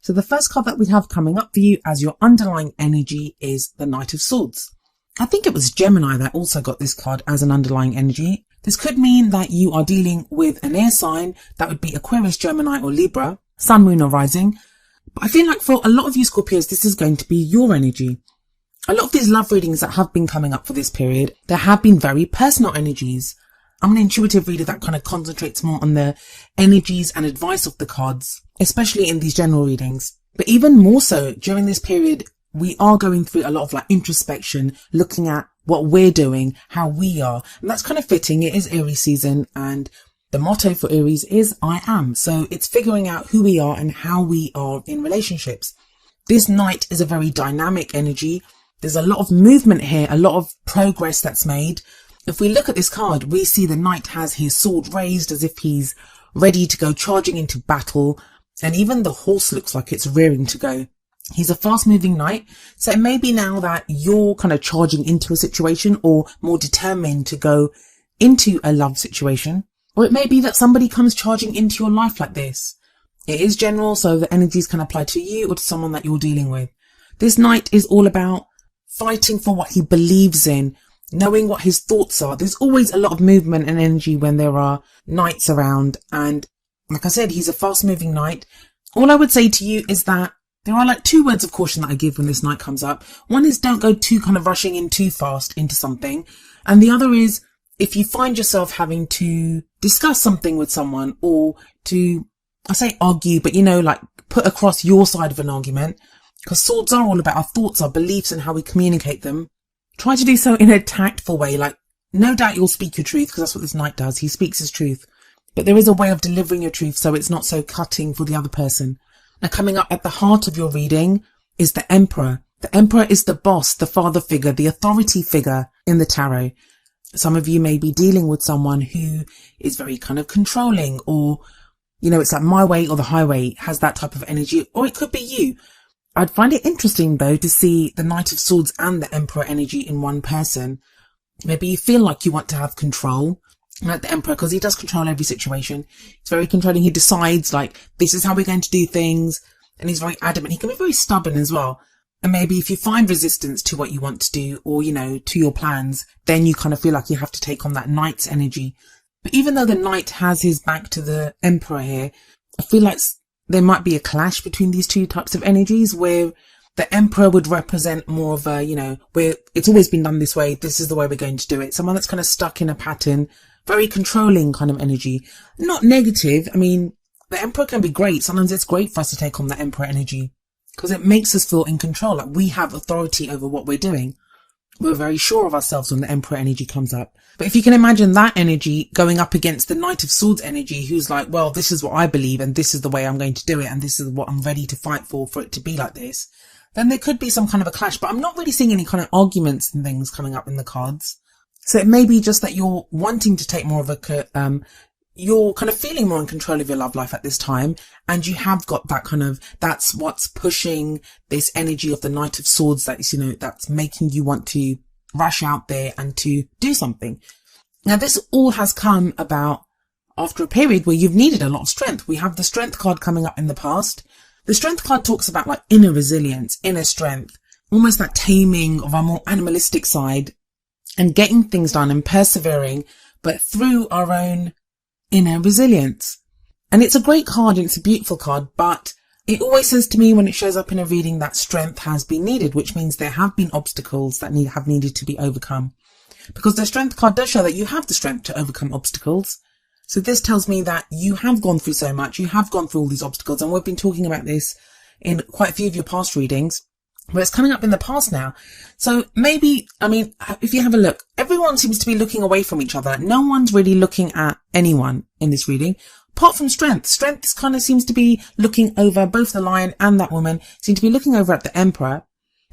So the first card that we have coming up for you as your underlying energy is the Knight of Swords. I think it was Gemini that also got this card as an underlying energy. This could mean that you are dealing with an air sign. That would be Aquarius, Gemini or Libra, Sun, Moon or Rising. But I feel like for a lot of you Scorpios, this is going to be your energy. A lot of these love readings that have been coming up for this period, there have been very personal energies. I'm an intuitive reader that kind of concentrates more on the energies and advice of the cards, especially in these general readings. But even more so during this period, we are going through a lot of like introspection, looking at what we're doing, how we are. And that's kind of fitting. It is Aries season and the motto for Aries is I am. So it's figuring out who we are and how we are in relationships. This Knight is a very dynamic energy. There's a lot of movement here, a lot of progress that's made. If we look at this card, we see the Knight has his sword raised as if he's ready to go charging into battle. And even the horse looks like it's rearing to go. He's a fast moving knight. So it may be now that you're kind of charging into a situation or more determined to go into a love situation. Or it may be that somebody comes charging into your life like this. It is general, so the energies can apply to you or to someone that you're dealing with. This Knight is all about fighting for what he believes in, knowing what his thoughts are. There's always a lot of movement and energy when there are knights around. And like I said, he's a fast moving knight. All I would say to you is that there are like 2 words of caution that I give when this Knight comes up. One is don't go too kind of rushing in too fast into something. And the other is if you find yourself having to discuss something with someone or to, I say argue, but like put across your side of an argument, because swords are all about our thoughts, our beliefs and how we communicate them. Try to do so in a tactful way. Like, no doubt you'll speak your truth because that's what this Knight does. He speaks his truth. But there is a way of delivering your truth so it's not so cutting for the other person. Now, coming up at the heart of your reading is the Emperor. The Emperor is the boss, the father figure, the authority figure in the tarot. Some of you may be dealing with someone who is very kind of controlling or, it's like my way or the highway, has that type of energy, or it could be you. I'd find it interesting though to see the Knight of Swords and the Emperor energy in one person. Maybe you feel like you want to have control, like the Emperor, because he does control every situation. He's very controlling. He decides like, this is how we're going to do things. And he's very adamant. He can be very stubborn as well. And maybe if you find resistance to what you want to do or, to your plans, then you kind of feel like you have to take on that Knight's energy. But even though the Knight has his back to the Emperor here, I feel like there might be a clash between these 2 types of energies where the Emperor would represent more of a, where it's always been done this way. This is the way we're going to do it. Someone that's kind of stuck in a pattern, very controlling kind of energy, not negative. I mean, the Emperor can be great. Sometimes it's great for us to take on the Emperor energy because it makes us feel in control. Like we have authority over what we're doing. We're very sure of ourselves when the Emperor energy comes up. But if you can imagine that energy going up against the Knight of Swords energy, who's like, well, this is what I believe and this is the way I'm going to do it and this is what I'm ready to fight for it to be like this, then there could be some kind of a clash. But I'm not really seeing any kind of arguments and things coming up in the cards. So it may be just that you're wanting to take more of a, you're kind of feeling more in control of your love life at this time. And you have got that kind of, that's what's pushing this energy of the Knight of Swords that's, that's making you want to rush out there and to do something. Now, this all has come about after a period where you've needed a lot of strength. We have the Strength card coming up in the past. The Strength card talks about like inner resilience, inner strength, almost that taming of our more animalistic side and getting things done and persevering, but through our own inner resilience. And it's a great card and it's a beautiful card, but it always says to me when it shows up in a reading that strength has been needed, which means there have been obstacles that have needed to be overcome. Because the Strength card does show that you have the strength to overcome obstacles. So this tells me that you have gone through so much, you have gone through all these obstacles, and we've been talking about this in quite a few of your past readings, but it's coming up in the past now. So maybe, if you have a look, everyone seems to be looking away from each other. No one's really looking at anyone in this reading, apart from Strength. Strength kind of seems to be looking over both the Lion and that woman, seem to be looking over at the Emperor.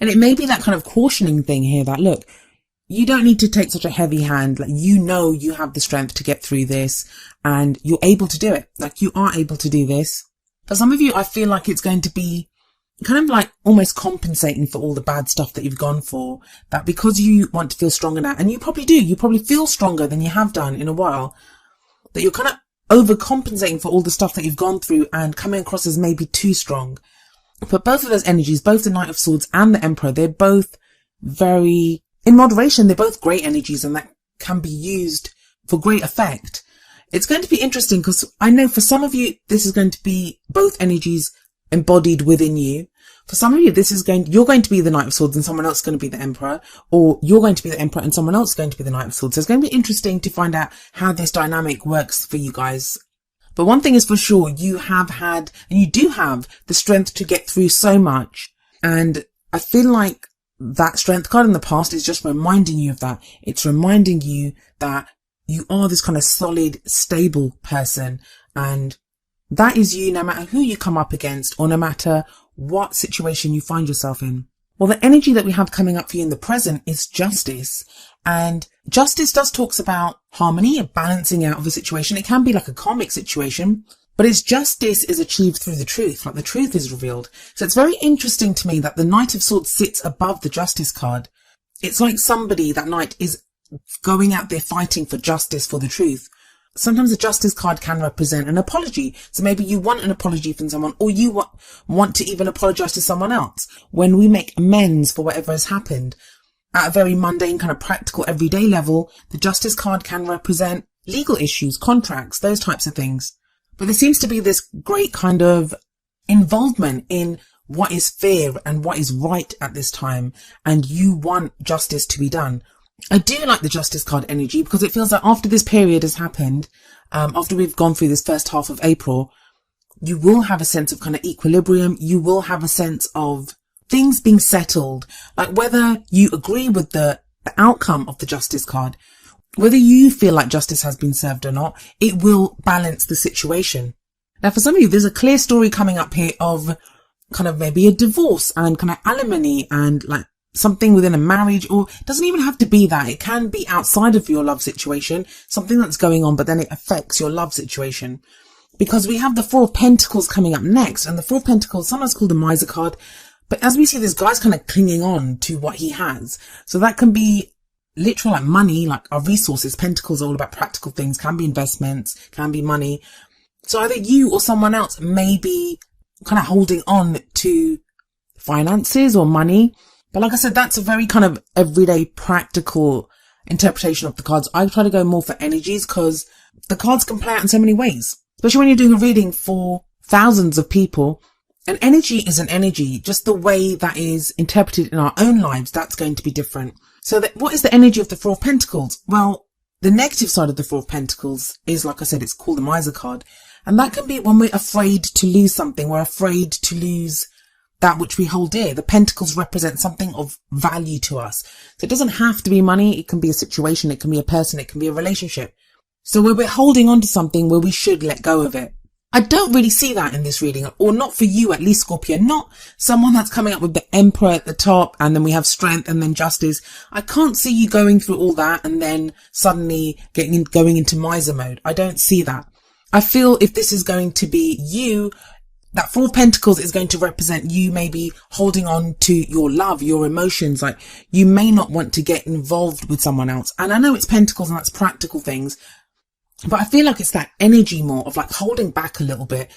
And it may be that kind of cautioning thing here that, look, you don't need to take such a heavy hand. Like, you have the strength to get through this and you're able to do it. Like, you are able to do this. For some of you, I feel like it's going to be kind of like almost compensating for all the bad stuff that you've gone for, that because you want to feel stronger now, and you probably do, you probably feel stronger than you have done in a while, that you're kind of overcompensating for all the stuff that you've gone through and coming across as maybe too strong. But both of those energies, both the Knight of Swords and the Emperor, they're both very, in moderation, they're both great energies and that can be used for great effect. It's going to be interesting because I know for some of you, this is going to be both energies embodied within you. For some of you, you're going to be the Knight of Swords and someone else is going to be the Emperor, or you're going to be the Emperor and someone else is going to be the Knight of Swords. So it's going to be interesting to find out how this dynamic works for you guys. But one thing is for sure, you have had, and you do have the strength to get through so much. And I feel like that strength card in the past is just reminding you of that. It's reminding you that you are this kind of solid, stable person. And that is you no matter who you come up against or no matter what situation you find yourself in. Well, the energy that we have coming up for you in the present is justice. And justice talks about harmony and balancing out of a situation. It can be like a karmic situation, but its justice is achieved through the truth, like the truth is revealed. So it's very interesting to me that the Knight of Swords sits above the justice card. It's like somebody, that knight, is going out there fighting for justice, for the truth. Sometimes the justice card can represent an apology. So maybe you want an apology from someone, or you want to even apologize to someone else. When we make amends for whatever has happened at a very mundane, kind of practical, everyday level, the justice card can represent legal issues, contracts, those types of things. But there seems to be this great kind of involvement in what is fair and what is right at this time. And you want justice to be done. I do like the justice card energy because it feels like after this period has happened, after we've gone through this first half of April, you will have a sense of kind of equilibrium. You will have a sense of things being settled, like whether you agree with the outcome of the justice card, whether you feel like justice has been served or not, it will balance the situation. Now, for some of you, there's a clear story coming up here of kind of maybe a divorce and kind of alimony and like something within a marriage, or it doesn't even have to be that. It can be outside of your love situation, something that's going on, but then it affects your love situation. Because we have the Four of Pentacles coming up next, and the Four of Pentacles, sometimes called the Miser card, but as we see, this guy's kind of clinging on to what he has. So that can be literal, like money, like our resources. Pentacles are all about practical things, can be investments, can be money. So either you or someone else may be kind of holding on to finances or money. But like I said, that's a very kind of everyday practical interpretation of the cards. I try to go more for energies because the cards can play out in so many ways, especially when you're doing a reading for thousands of people. An energy is an energy, just the way that is interpreted in our own lives, that's going to be different. So what is the energy of the Four of Pentacles? Well, the negative side of the Four of Pentacles is, like I said, it's called the Miser card. And that can be when we're afraid to lose something. We're afraid to lose that which we hold dear. The pentacles represent something of value to us. So it doesn't have to be money. It can be a situation. It can be a person. It can be a relationship. So where we're holding on to something where we should let go of it. I don't really see that in this reading, or not for you, at least, Scorpio. Not someone that's coming up with the Emperor at the top and then we have strength and then justice. I can't see you going through all that and then suddenly going into miser mode. I don't see that. I feel if this is going to be you, that Four of Pentacles is going to represent you maybe holding on to your love, your emotions. Like you may not want to get involved with someone else. And I know it's Pentacles and that's practical things, but I feel like it's that energy more of like holding back a little bit,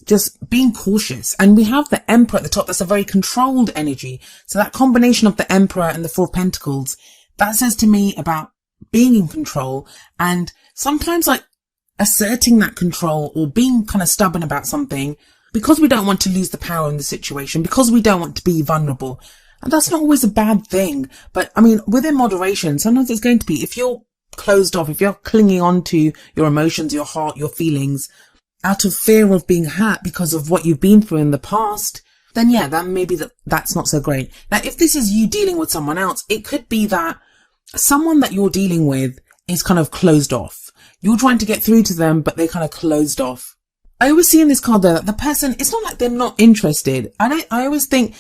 just being cautious. And we have the Emperor at the top. That's a very controlled energy. So that combination of the Emperor and the Four of Pentacles, that says to me about being in control and sometimes like asserting that control or being kind of stubborn about something because we don't want to lose the power in the situation, because we don't want to be vulnerable. And that's not always a bad thing. But I mean, within moderation, sometimes it's going to be, if you're closed off, if you're clinging on to your emotions, your heart, your feelings out of fear of being hurt because of what you've been through in the past, then yeah, that maybe that's not so great. Now, if this is you dealing with someone else, it could be that someone that you're dealing with is kind of closed off. You're trying to get through to them, but they're kind of closed off. I always see in this card though that the person, it's not like they're not interested. I always think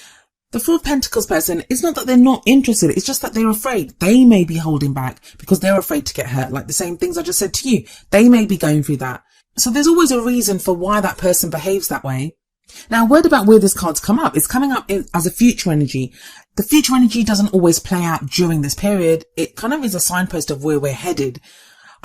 the Four of Pentacles person, it's not that they're not interested. It's just that they're afraid. They may be holding back because they're afraid to get hurt. Like the same things I just said to you. They may be going through that. So there's always a reason for why that person behaves that way. Now, a word about where this card's come up. It's coming up as a future energy. The future energy doesn't always play out during this period. It kind of is a signpost of where we're headed.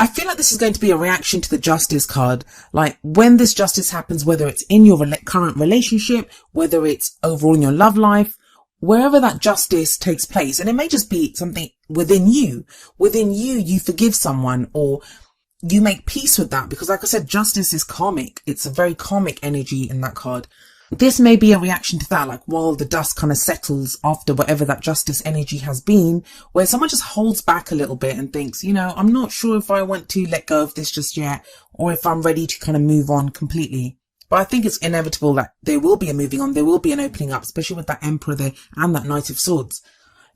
I feel like this is going to be a reaction to the Justice card. Like when this justice happens, whether it's in your current relationship, whether it's overall in your love life, wherever that justice takes place, and it may just be something within you, you forgive someone or you make peace with that, because like I said, justice is karmic. It's a very karmic energy in that card. This may be a reaction to that, like while the dust kind of settles after whatever that justice energy has been, where someone just holds back a little bit and thinks, you know, I'm not sure if I want to let go of this just yet, or if I'm ready to kind of move on completely. But I think it's inevitable that there will be a moving on, there will be an opening up, especially with that Emperor there and that Knight of Swords.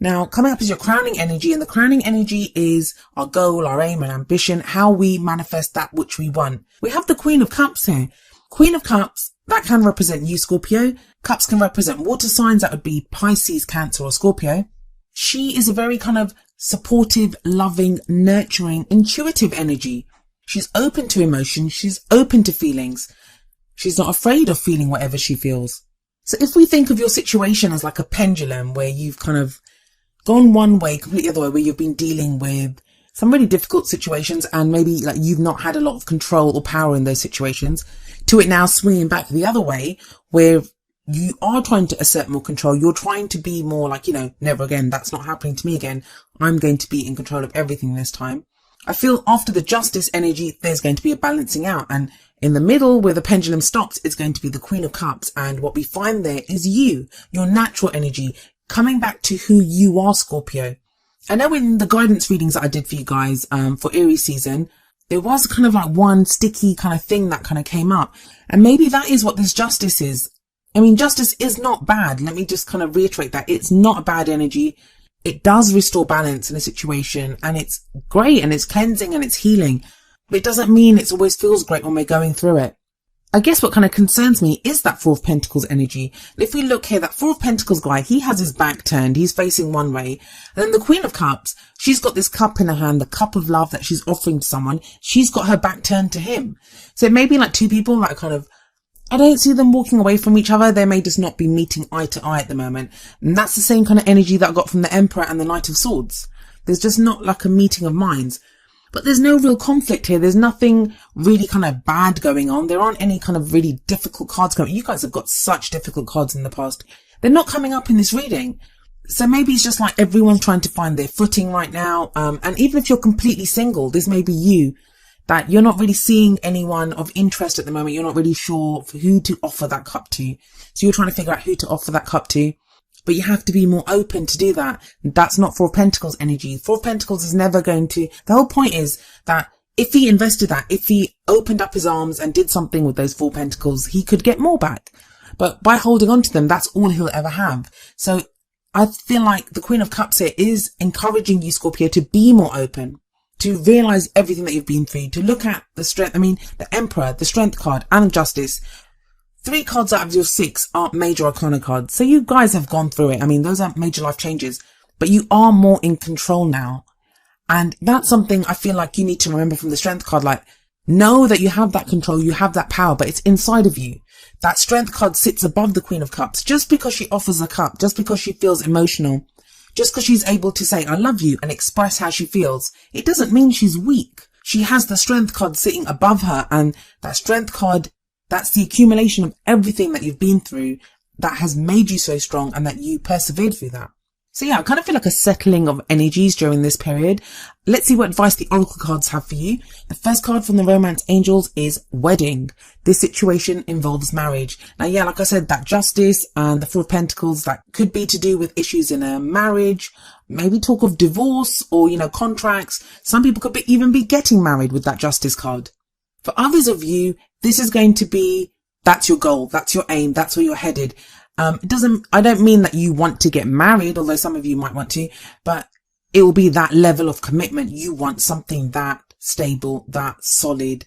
Now, coming up is your crowning energy, and the crowning energy is our goal, our aim and ambition, how we manifest that which we want. We have the Queen of Cups here. Queen of Cups, that can represent you, Scorpio. Cups can represent water signs. That would be Pisces, Cancer or Scorpio. She is a very kind of supportive, loving, nurturing, intuitive energy. She's open to emotion. She's open to feelings. She's not afraid of feeling whatever she feels. So if we think of your situation as like a pendulum where you've kind of gone one way, completely other way, where you've been dealing with some really difficult situations and maybe like you've not had a lot of control or power in those situations, to it now swinging back the other way where you are trying to assert more control. You're trying to be more like, you know, never again. That's not happening to me again. I'm going to be in control of everything this time. I feel after the justice energy, there's going to be a balancing out. And in the middle where the pendulum stops, it's going to be the Queen of Cups. And what we find there is you, your natural energy, coming back to who you are, Scorpio. I know in the guidance readings that I did for you guys, for Aries season, there was kind of like one sticky kind of thing that kind of came up. And maybe that is what this justice is. I mean, justice is not bad. Let me just kind of reiterate that. It's not a bad energy. It does restore balance in a situation, and it's great and it's cleansing and it's healing. But it doesn't mean it always feels great when we're going through it. I guess what kind of concerns me is that Four of Pentacles energy. And if we look here, that Four of Pentacles guy, he has his back turned. He's facing one way. And then the Queen of Cups, she's got this cup in her hand, the cup of love that she's offering to someone. She's got her back turned to him. So it may be like two people that are kind of, I don't see them walking away from each other. They may just not be meeting eye to eye at the moment. And that's the same kind of energy that I got from the Emperor and the Knight of Swords. There's just not like a meeting of minds. But there's no real conflict here. There's nothing really kind of bad going on. There aren't any kind of really difficult cards coming. You guys have got such difficult cards in the past. They're not coming up in this reading. So maybe it's just like everyone's trying to find their footing right now. And even if you're completely single, this may be you, that you're not really seeing anyone of interest at the moment. You're not really sure for who to offer that cup to. So you're trying to figure out who to offer that cup to. But you have to be more open to do that. That's not Four of Pentacles energy. Four of Pentacles is never going to... The whole point is that if he invested that, if he opened up his arms and did something with those Four Pentacles, he could get more back. But by holding on to them, that's all he'll ever have. So I feel like the Queen of Cups here is encouraging you, Scorpio, to be more open, to realize everything that you've been through, to look at the strength. I mean, the Emperor, the Strength card, and Justice. 3 cards out of your 6 are major arcana cards. So you guys have gone through it. I mean, those are major life changes, but you are more in control now. And that's something I feel like you need to remember from the Strength card. Like, know that you have that control, you have that power, but it's inside of you. That Strength card sits above the Queen of Cups. Just because she offers a cup, just because she feels emotional, just because she's able to say, I love you, and express how she feels, it doesn't mean she's weak. She has the Strength card sitting above her, and that Strength card, that's the accumulation of everything that you've been through that has made you so strong and that you persevered through that. So yeah, I kind of feel like a settling of energies during this period. Let's see what advice the Oracle cards have for you. The first card from the Romance Angels is Wedding. This situation involves marriage. Now yeah, like I said, that Justice and the Four of Pentacles, that could be to do with issues in a marriage, maybe talk of divorce or, you know, contracts. Some people could even be getting married with that Justice card. For others of you, this is going to be, that's your goal, that's your aim, that's where you're headed. I don't mean that you want to get married, although some of you might want to, but it will be that level of commitment. You want something that stable, that solid,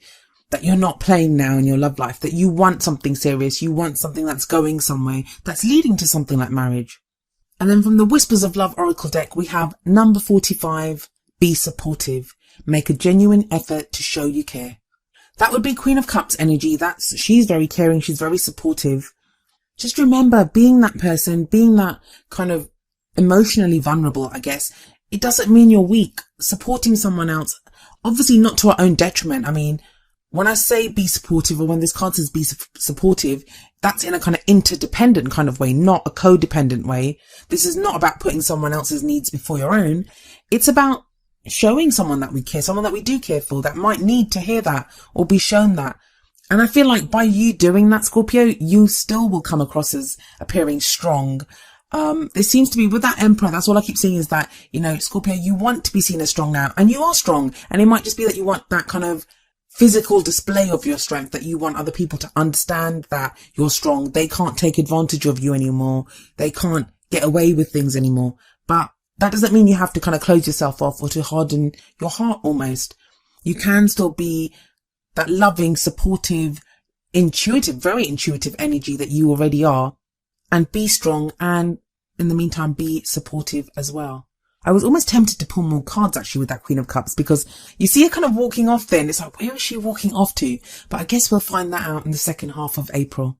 that you're not playing now in your love life, that you want something serious, you want something that's going somewhere, that's leading to something like marriage. And then from the Whispers of Love Oracle deck, we have number 45, be supportive. Make a genuine effort to show you care. That would be Queen of Cups energy. She's very caring. She's very supportive. Just remember, being that person, being that kind of emotionally vulnerable, I guess, it doesn't mean you're weak. Supporting someone else, Obviously not to our own detriment. I mean, when I say be supportive, or when this card says be supportive, that's in a kind of interdependent kind of way, not a codependent way. This is not about putting someone else's needs before your own. It's about showing someone that we care, someone that we do care for, that might need to hear that or be shown that. And I feel like by you doing that, Scorpio, you still will come across as appearing strong. There seems to be with that Emperor, that's all I keep seeing is that, you know, Scorpio, you want to be seen as strong now, and you are strong. And it might just be that you want that kind of physical display of your strength, that you want other people to understand that you're strong. They can't take advantage of you anymore. They can't get away with things anymore. But that doesn't mean you have to kind of close yourself off or to harden your heart almost. You can still be that loving, supportive, intuitive, very intuitive energy that you already are, and be strong, and in the meantime be supportive as well. I was almost tempted to pull more cards actually with that Queen of Cups, because you see her kind of walking off there, and it's like, where is she walking off to? But I guess we'll find that out in the second half of April.